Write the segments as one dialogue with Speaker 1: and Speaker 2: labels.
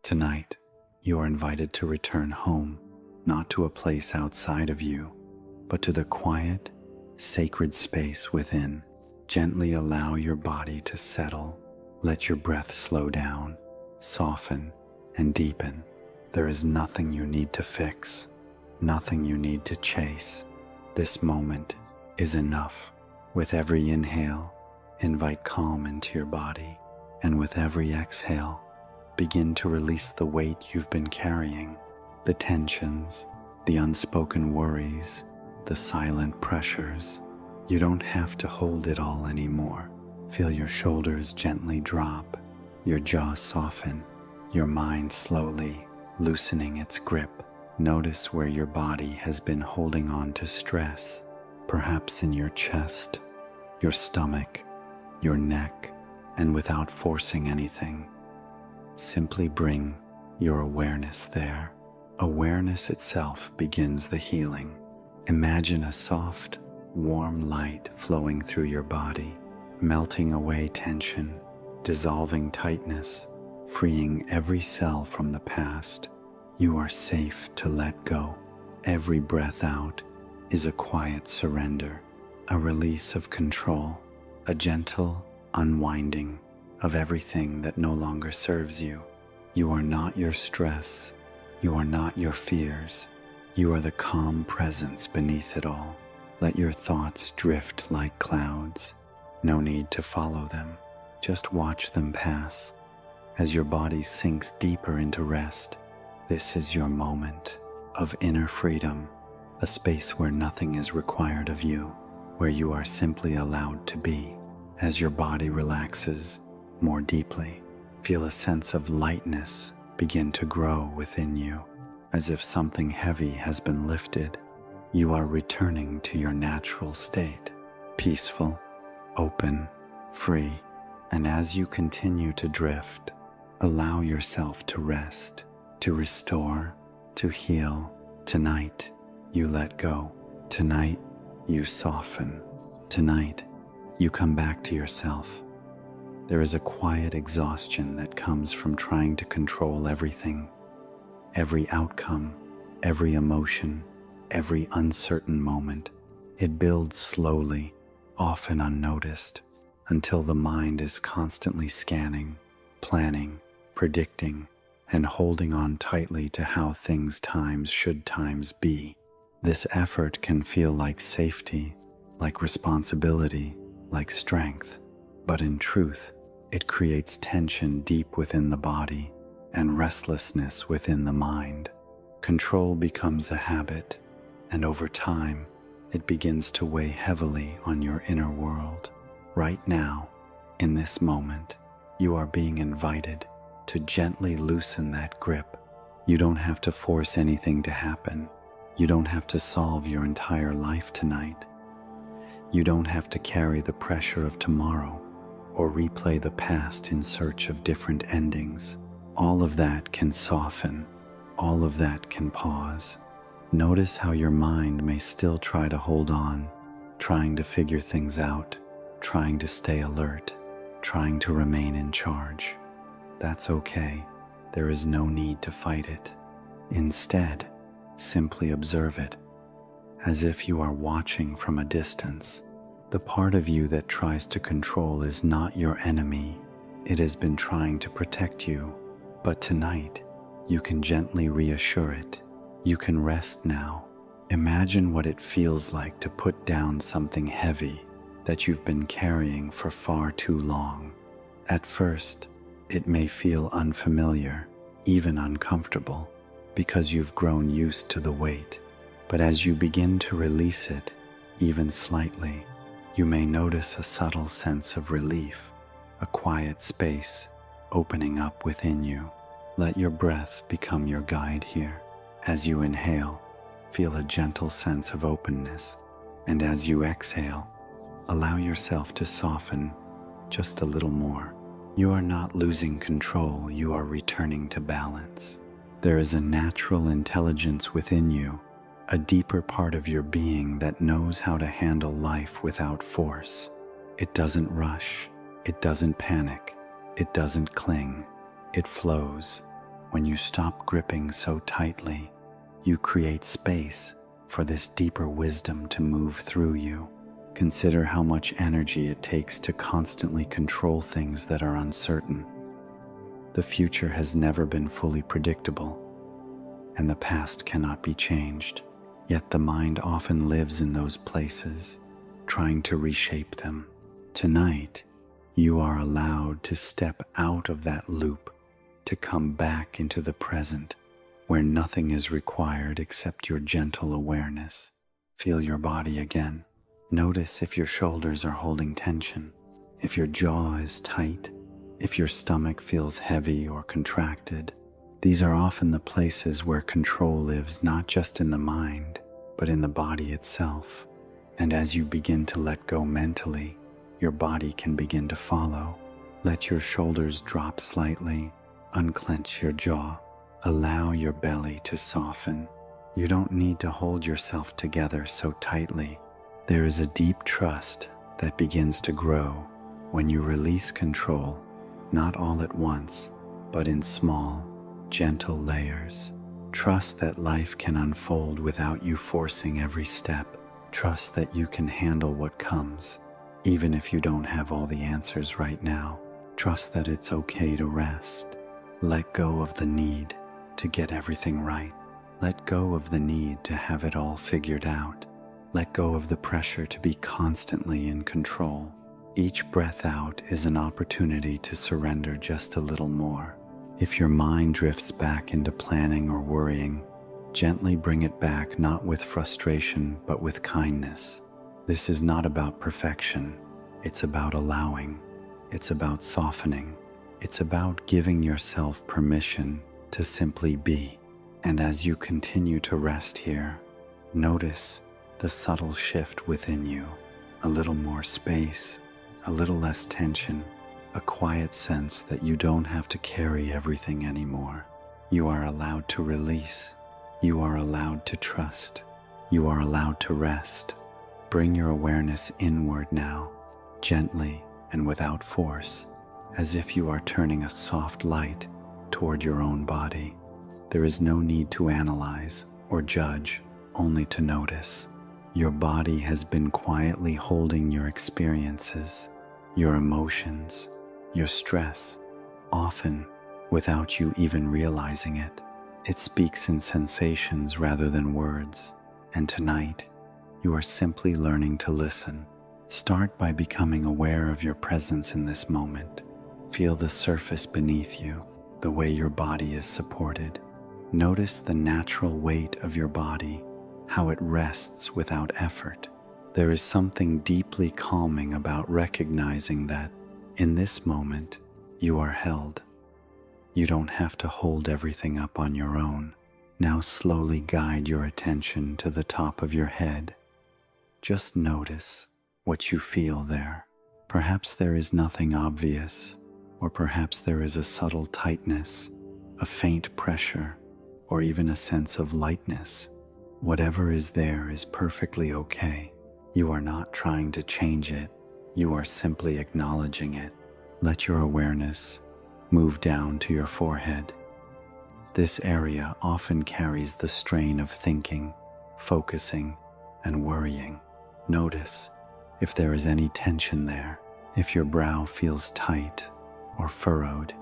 Speaker 1: Tonight, you are invited to return home, not to a place outside of you, but to the quiet, sacred space within. Gently allow your body to settle. Let your breath slow down, soften, and deepen. There is nothing you need to fix, nothing you need to chase. This moment is enough. With every inhale, invite calm into your body, and with every exhale, begin to release the weight you've been carrying, the tensions, the unspoken worries, the silent pressures. You don't have to hold it all anymore. Feel your shoulders gently drop, your jaw soften, your mind slowly loosening its grip. Notice where your body has been holding on to stress, perhaps in your chest, your stomach, your neck, and without forcing anything, simply bring your awareness there. Awareness itself begins the healing. Imagine a soft, warm light flowing through your body, melting away tension, dissolving tightness, freeing every cell from the past. You are safe to let go. Every breath out is a quiet surrender, a release of control, a gentle unwinding of everything that no longer serves you. You are not your stress. You are not your fears. You are the calm presence beneath it all. Let your thoughts drift like clouds. No need to follow them. Just watch them pass. As your body sinks deeper into rest, this is your moment of inner freedom, a space where nothing is required of you, where you are simply allowed to be. As your body relaxes more deeply, feel a sense of lightness begin to grow within you, as if something heavy has been lifted. You are returning to your natural state, peaceful, open, free, and as you continue to drift, allow yourself to rest, to restore, to heal. Tonight, you let go. Tonight, you soften. Tonight, you come back to yourself. There is a quiet exhaustion that comes from trying to control everything, every outcome, every emotion, every uncertain moment. It builds slowly, often unnoticed, until the mind is constantly scanning, planning, predicting, and holding on tightly to how things should be. This effort can feel like safety, like responsibility, like strength, but in truth, it creates tension deep within the body and restlessness within the mind. Control becomes a habit, and over time, it begins to weigh heavily on your inner world. Right now, in this moment, you are being invited to gently loosen that grip. You don't have to force anything to happen. You don't have to solve your entire life tonight. You don't have to carry the pressure of tomorrow or replay the past in search of different endings. All of that can soften. All of that can pause. Notice how your mind may still try to hold on, trying to figure things out, trying to stay alert, trying to remain in charge. That's okay. There is no need to fight it. Instead, simply observe it, as if you are watching from a distance. The part of you that tries to control is not your enemy. It has been trying to protect you, but tonight, you can gently reassure it. You can rest now. Imagine what it feels like to put down something heavy that you've been carrying for far too long. At first, it may feel unfamiliar, even uncomfortable, because you've grown used to the weight. But as you begin to release it, even slightly, you may notice a subtle sense of relief, a quiet space opening up within you. Let your breath become your guide here. As you inhale, feel a gentle sense of openness, and as you exhale, allow yourself to soften just a little more. You are not losing control, you are returning to balance. There is a natural intelligence within you, a deeper part of your being that knows how to handle life without force. It doesn't rush, it doesn't panic, it doesn't cling, it flows. When you stop gripping so tightly, you create space for this deeper wisdom to move through you. Consider how much energy it takes to constantly control things that are uncertain. The future has never been fully predictable, and the past cannot be changed. Yet the mind often lives in those places, trying to reshape them. Tonight, you are allowed to step out of that loop, to come back into the present, where nothing is required except your gentle awareness. Feel your body again. Notice if your shoulders are holding tension, if your jaw is tight, if your stomach feels heavy or contracted. These are often the places where control lives, not just in the mind, but in the body itself. And as you begin to let go mentally, your body can begin to follow. Let your shoulders drop slightly, unclench your jaw, allow your belly to soften. You don't need to hold yourself together so tightly. There is a deep trust that begins to grow when you release control, not all at once, but in small, gentle layers. Trust that life can unfold without you forcing every step. Trust that you can handle what comes, even if you don't have all the answers right now. Trust that it's okay to rest. Let go of the need to get everything right. Let go of the need to have it all figured out. Let go of the pressure to be constantly in control. Each breath out is an opportunity to surrender just a little more. If your mind drifts back into planning or worrying, gently bring it back, not with frustration, but with kindness. This is not about perfection. It's about allowing. It's about softening. It's about giving yourself permission to simply be. And as you continue to rest here, notice the subtle shift within you. A little more space, a little less tension, a quiet sense that you don't have to carry everything anymore. You are allowed to release. You are allowed to trust. You are allowed to rest. Bring your awareness inward now, gently and without force, as if you are turning a soft light toward your own body. There is no need to analyze or judge, only to notice. Your body has been quietly holding your experiences, your emotions, your stress, often without you even realizing it. It speaks in sensations rather than words, and tonight you are simply learning to listen. Start by becoming aware of your presence in this moment. Feel the surface beneath you, the way your body is supported. Notice the natural weight of your body, how it rests without effort. There is something deeply calming about recognizing that in this moment you are held. You don't have to hold everything up on your own. Now slowly guide your attention to the top of your head. Just notice what you feel there. Perhaps there is nothing obvious, or perhaps there is a subtle tightness, a faint pressure, or even a sense of lightness. Whatever is there is perfectly okay. You are not trying to change it. You are simply acknowledging it. Let your awareness move down to your forehead. This area often carries the strain of thinking, focusing, and worrying. Notice if there is any tension there. If your brow feels tight or furrowed,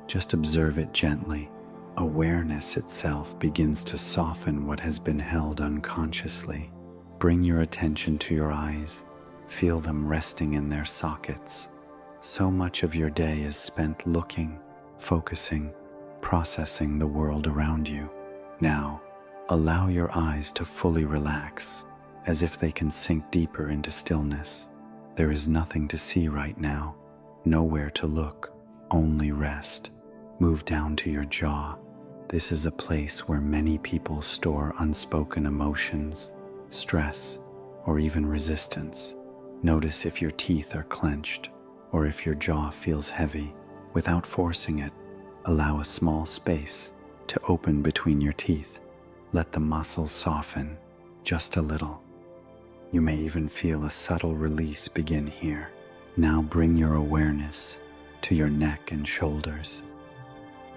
Speaker 1: just observe it gently. Awareness itself begins to soften what has been held unconsciously. Bring your attention to your eyes. Feel them resting in their sockets. So much of your day is spent looking, focusing, processing the world around you. Now, allow your eyes to fully relax, as if they can sink deeper into stillness. There is nothing to see right now, nowhere to look, only rest. Move down to your jaw. This is a place where many people store unspoken emotions, stress, or even resistance. Notice if your teeth are clenched, or if your jaw feels heavy. Without forcing it, allow a small space to open between your teeth. Let the muscles soften just a little. You may even feel a subtle release begin here. Now bring your awareness to your neck and shoulders.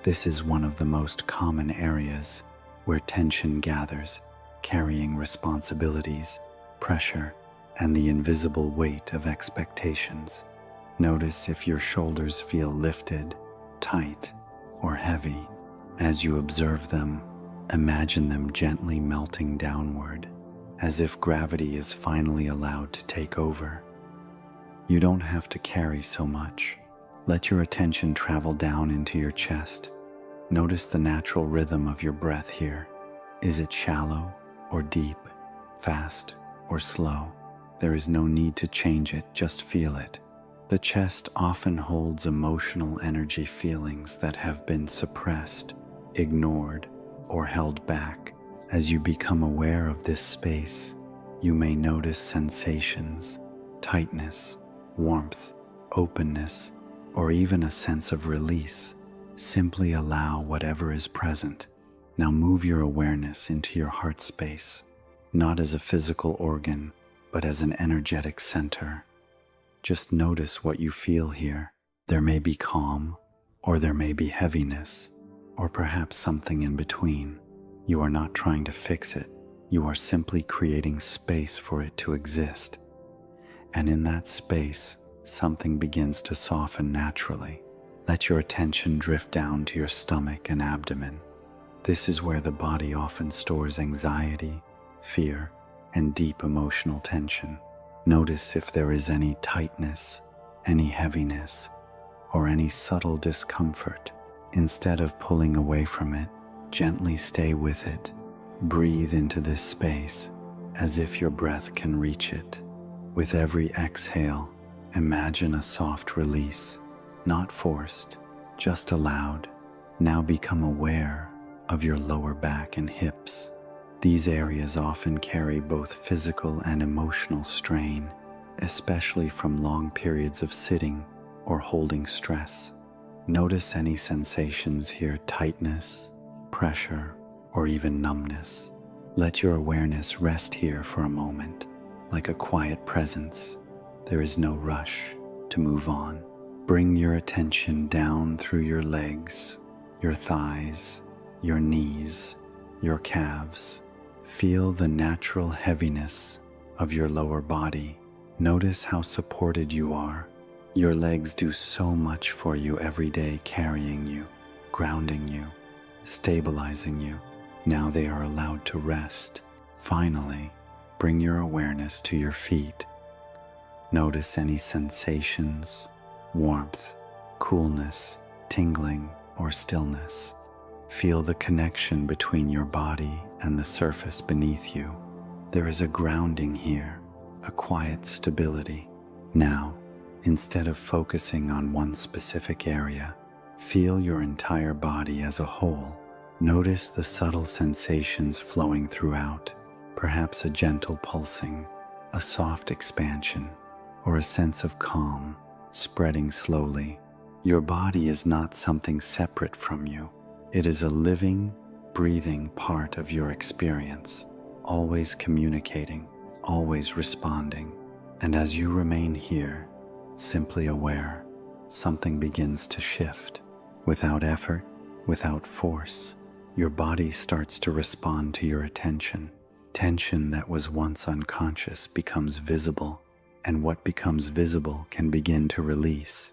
Speaker 1: This is one of the most common areas where tension gathers, carrying responsibilities, pressure, and the invisible weight of expectations. Notice if your shoulders feel lifted, tight, or heavy. As you observe them, imagine them gently melting downward, as if gravity is finally allowed to take over. You don't have to carry so much. Let your attention travel down into your chest. Notice the natural rhythm of your breath here. Is it shallow or deep, fast or slow? There is no need to change it, just feel it. The chest often holds emotional energy, feelings that have been suppressed, ignored, or held back. As you become aware of this space, you may notice sensations, tightness, warmth, openness, or even a sense of release. Simply allow whatever is present. Now move your awareness into your heart space, not as a physical organ, but as an energetic center. Just notice what you feel here. There may be calm, or there may be heaviness, or perhaps something in between. You are not trying to fix it. You are simply creating space for it to exist. And in that space, something begins to soften naturally. Let your attention drift down to your stomach and abdomen. This is where the body often stores anxiety, fear, and deep emotional tension. Notice if there is any tightness, any heaviness, or any subtle discomfort. Instead of pulling away from it, gently stay with it. Breathe into this space as if your breath can reach it. With every exhale, imagine a soft release, not forced, just allowed. Now become aware of your lower back and hips. These areas often carry both physical and emotional strain, especially from long periods of sitting or holding stress. Notice any sensations here, tightness, pressure, or even numbness. Let your awareness rest here for a moment, like a quiet presence. There is no rush to move on. Bring your attention down through your legs, your thighs, your knees, your calves. Feel the natural heaviness of your lower body. Notice how supported you are. Your legs do so much for you every day, carrying you, grounding you, stabilizing you. Now they are allowed to rest. Finally, bring your awareness to your feet. Notice any sensations, warmth, coolness, tingling, or stillness. Feel the connection between your body and the surface beneath you. There is a grounding here, a quiet stability. Now, instead of focusing on one specific area, feel your entire body as a whole. Notice the subtle sensations flowing throughout, perhaps a gentle pulsing, a soft expansion, or a sense of calm spreading slowly. Your body is not something separate from you. It is a living, breathing part of your experience, always communicating, always responding. And as you remain here, simply aware, something begins to shift. Without effort, without force, your body starts to respond to your attention. Tension that was once unconscious becomes visible, and what becomes visible can begin to release.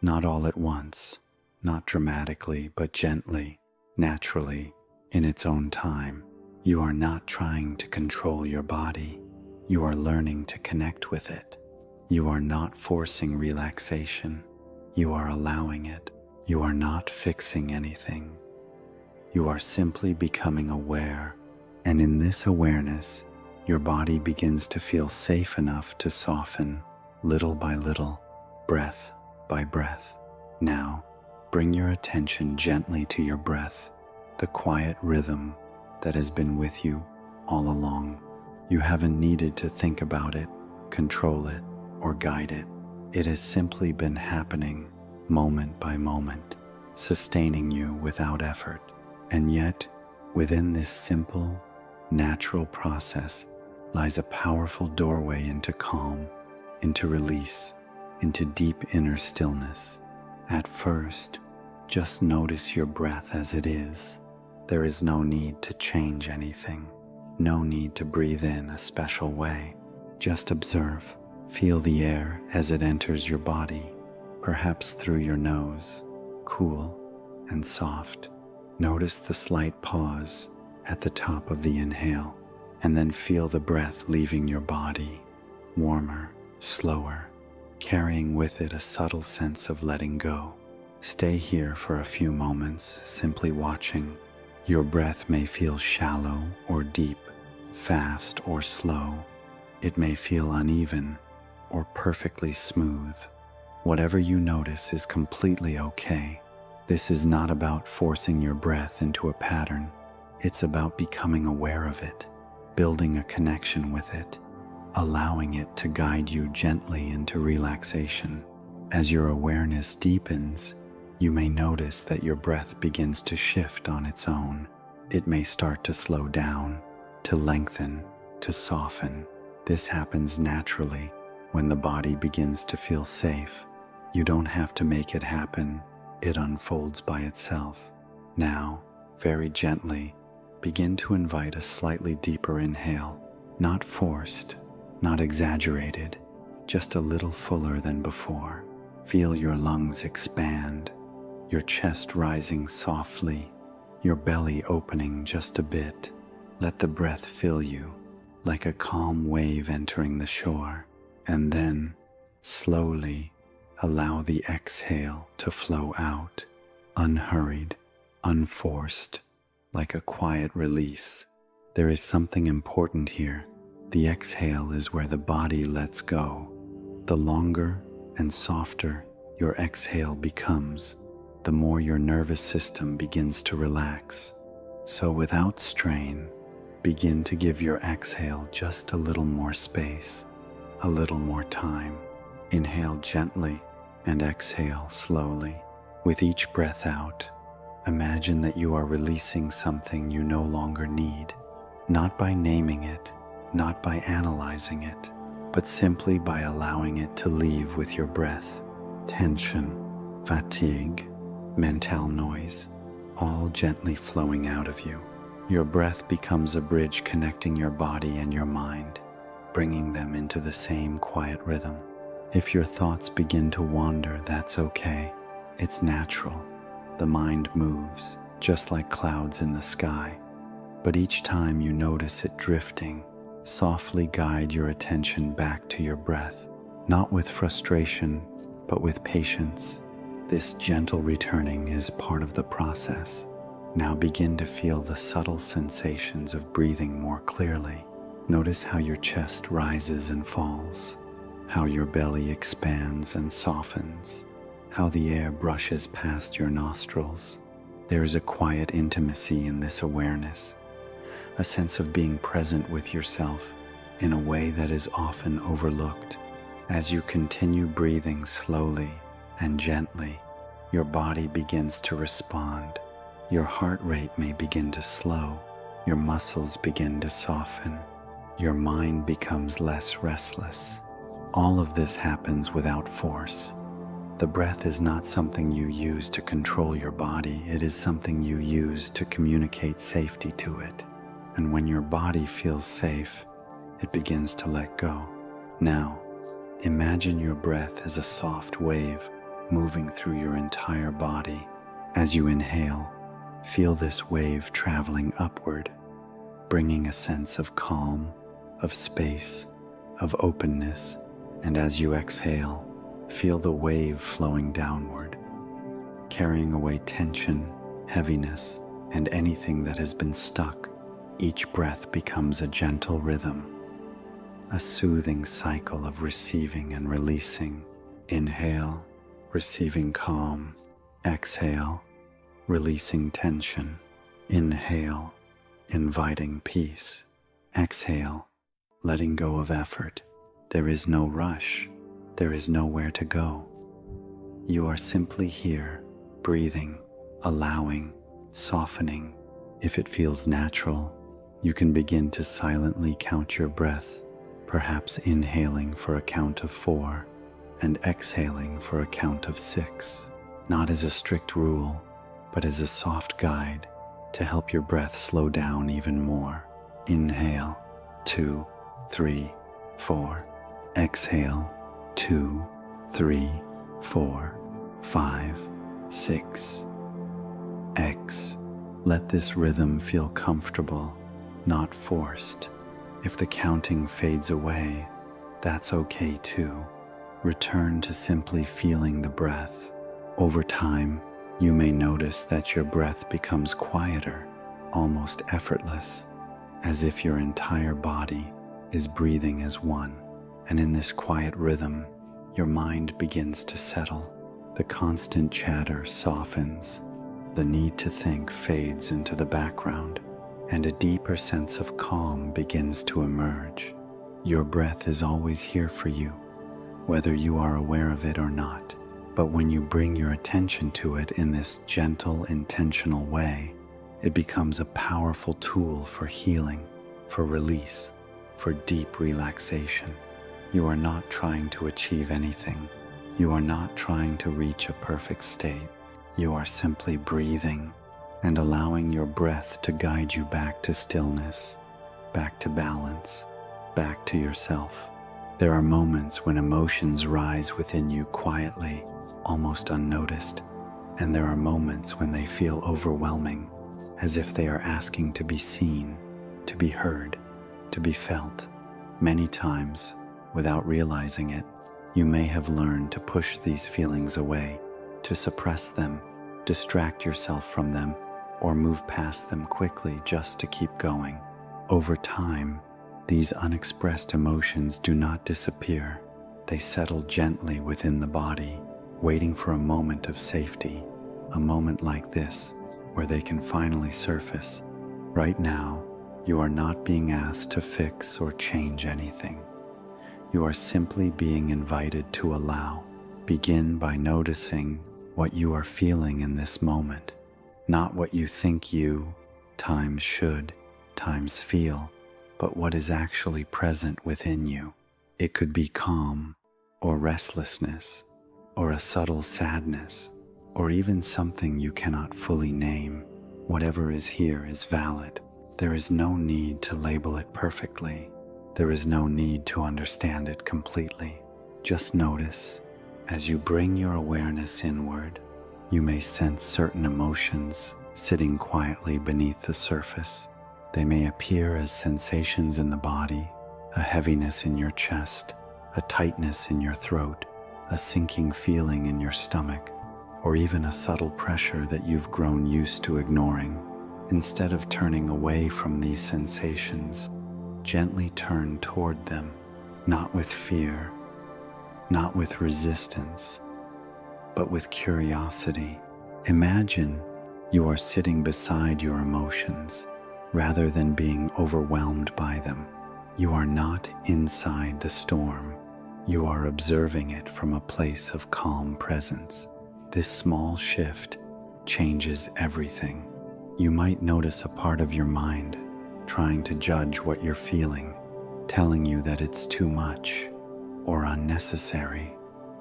Speaker 1: Not all at once, not dramatically, but gently, naturally, in its own time. You are not trying to control your body. You are learning to connect with it. You are not forcing relaxation. You are allowing it. You are not fixing anything. You are simply becoming aware, and in this awareness, your body begins to feel safe enough to soften, little by little, breath by breath. Now, bring your attention gently to your breath, the quiet rhythm that has been with you all along. You haven't needed to think about it, control it, or guide it. It has simply been happening, moment by moment, sustaining you without effort. And yet, within this simple, natural process lies a powerful doorway into calm, into release, into deep inner stillness. At first, Just notice your breath as it is. There is no need to change anything. No need to breathe in a special way. Just observe. Feel the air as it enters your body, perhaps through your nose, cool and soft. Notice the slight pause at the top of the inhale, and then feel the breath leaving your body, warmer, slower, carrying with it a subtle sense of letting go. Stay here for a few moments, simply watching. Your breath may feel shallow or deep, fast or slow. It may feel uneven or perfectly smooth. Whatever you notice is completely okay. This is not about forcing your breath into a pattern. It's about becoming aware of it, building a connection with it, allowing it to guide you gently into relaxation. As your awareness deepens, you may notice that your breath begins to shift on its own. It may start to slow down, to lengthen, to soften. This happens naturally when the body begins to feel safe. You don't have to make it happen. It unfolds by itself. Now, very gently, begin to invite a slightly deeper inhale, not forced, not exaggerated, just a little fuller than before. Feel your lungs expand, your chest rising softly, your belly opening just a bit. Let the breath fill you, like a calm wave entering the shore, and then, slowly, allow the exhale to flow out, unhurried, unforced, like a quiet release. There is something important here. The exhale is where the body lets go. The longer and softer your exhale becomes, the more your nervous system begins to relax. So without strain, begin to give your exhale just a little more space, a little more time. Inhale gently and exhale slowly. With each breath out, imagine that you are releasing something you no longer need, not by naming it, not by analyzing it, but simply by allowing it to leave with your breath. Tension, fatigue, mental noise, all gently flowing out of you. Your breath becomes a bridge connecting your body and your mind, bringing them into the same quiet rhythm. If your thoughts begin to wander, that's okay. It's natural. The mind moves, just like clouds in the sky. But each time you notice it drifting, softly guide your attention back to your breath, not with frustration, but with patience. This gentle returning is part of the process. Now begin to feel the subtle sensations of breathing more clearly. Notice how your chest rises and falls, how your belly expands and softens, how the air brushes past your nostrils. There is a quiet intimacy in this awareness, a sense of being present with yourself in a way that is often overlooked. As you continue breathing slowly and gently, your body begins to respond. Your heart rate may begin to slow, your muscles begin to soften, your mind becomes less restless. All of this happens without force. The breath is not something you use to control your body, it is something you use to communicate safety to it. And when your body feels safe, it begins to let go. Now, imagine your breath as a soft wave moving through your entire body. As you inhale, feel this wave traveling upward, bringing a sense of calm, of space, of openness. And as you exhale, feel the wave flowing downward, carrying away tension, heaviness, and anything that has been stuck. Each breath becomes a gentle rhythm, a soothing cycle of receiving and releasing. Inhale, receiving calm. Exhale, releasing tension. Inhale, inviting peace. Exhale, letting go of effort. There is no rush. There is nowhere to go. You are simply here, breathing, allowing, softening. If it feels natural, you can begin to silently count your breath, perhaps inhaling for a count of 4 and exhaling for a count of 6. not as a strict rule, but as a soft guide to help your breath slow down even more. Inhale, 2, 3, 4. Exhale, 2, 3, 4, 5, 6. X. Let this rhythm feel comfortable, not forced. If the counting fades away, that's okay too. Return to simply feeling the breath. Over time, you may notice that your breath becomes quieter, almost effortless, as if your entire body is breathing as one. And in this quiet rhythm, your mind begins to settle. The constant chatter softens, the need to think fades into the background, and a deeper sense of calm begins to emerge. Your breath is always here for you, whether you are aware of it or not. But when you bring your attention to it in this gentle, intentional way, it becomes a powerful tool for healing, for release, for deep relaxation. You are not trying to achieve anything. You are not trying to reach a perfect state. You are simply breathing and allowing your breath to guide you back to stillness, back to balance, back to yourself. There are moments when emotions rise within you quietly, almost unnoticed, and there are moments when they feel overwhelming, as if they are asking to be seen, to be heard, to be felt. Many times, without realizing it, you may have learned to push these feelings away, to suppress them, distract yourself from them, or move past them quickly just to keep going. Over time, these unexpressed emotions do not disappear. They settle gently within the body, waiting for a moment of safety, a moment like this, where they can finally surface. Right now, you are not being asked to fix or change anything. You are simply being invited to allow. Begin by noticing what you are feeling in this moment, not what you think you, times should, times feel, but what is actually present within you. It could be calm, or restlessness, or a subtle sadness, or even something you cannot fully name. Whatever is here is valid. There is no need to label it perfectly. There is no need to understand it completely. Just notice. As you bring your awareness inward, you may sense certain emotions sitting quietly beneath the surface. They may appear as sensations in the body, a heaviness in your chest, a tightness in your throat, a sinking feeling in your stomach, or even a subtle pressure that you've grown used to ignoring. Instead of turning away from these sensations, gently turn toward them, not with fear, not with resistance, but with curiosity. Imagine you are sitting beside your emotions rather than being overwhelmed by them. You are not inside the storm. You are observing it from a place of calm presence. This small shift changes everything. You might notice a part of your mind trying to judge what you're feeling, telling you that it's too much, or unnecessary,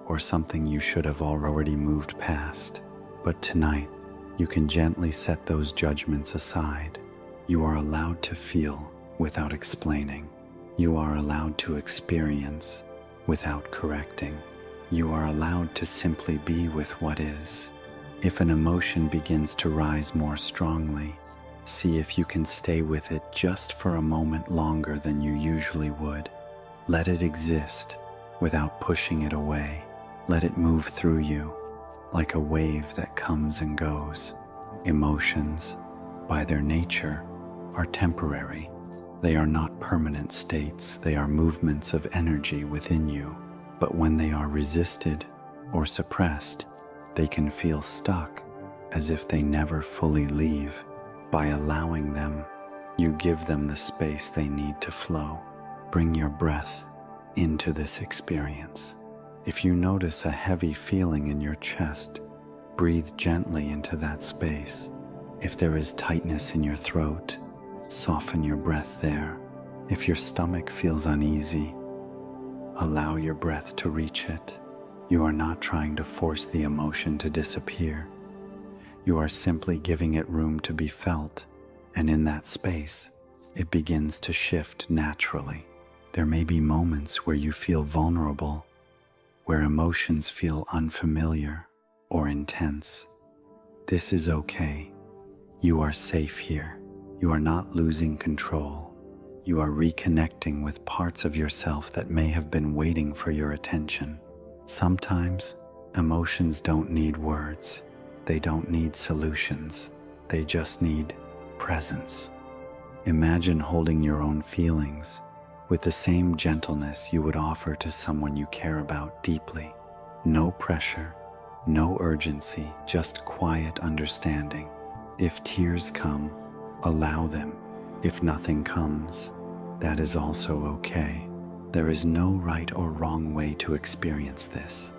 Speaker 1: or something you should have already moved past. But tonight, you can gently set those judgments aside. You are allowed to feel without explaining. You are allowed to experience without correcting. You are allowed to simply be with what is. If an emotion begins to rise more strongly, see if you can stay with it just for a moment longer than you usually would. Let it exist without pushing it away. Let it move through you like a wave that comes and goes. Emotions, by their nature, are temporary. They are not permanent states. They are movements of energy within you. But when they are resisted or suppressed, they can feel stuck, as if they never fully leave. By allowing them, you give them the space they need to flow. Bring your breath into this experience. If you notice a heavy feeling in your chest, breathe gently into that space. If there is tightness in your throat, soften your breath there. If your stomach feels uneasy, allow your breath to reach it. You are not trying to force the emotion to disappear. You are simply giving it room to be felt, and in that space, it begins to shift naturally. There may be moments where you feel vulnerable, where emotions feel unfamiliar or intense. This is okay. You are safe here. You are not losing control. You are reconnecting with parts of yourself that may have been waiting for your attention. Sometimes, emotions don't need words. They don't need solutions. They just need presence. Imagine holding your own feelings with the same gentleness you would offer to someone you care about deeply. No pressure, no urgency, just quiet understanding. If tears come, allow them. If nothing comes, that is also okay. There is no right or wrong way to experience this.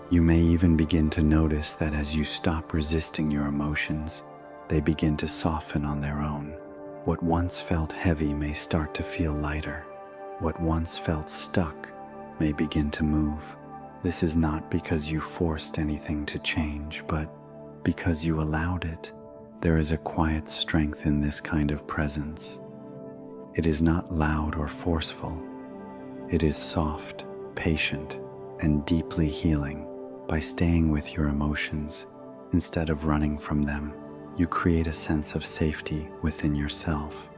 Speaker 1: You may even begin to notice that as you stop resisting your emotions, they begin to soften on their own. What once felt heavy may start to feel lighter. What once felt stuck may begin to move. This is not because you forced anything to change, but because you allowed it. There is a quiet strength in this kind of presence. It is not loud or forceful. It is soft, patient, and deeply healing. By staying with your emotions instead of running from them, you create a sense of safety within yourself.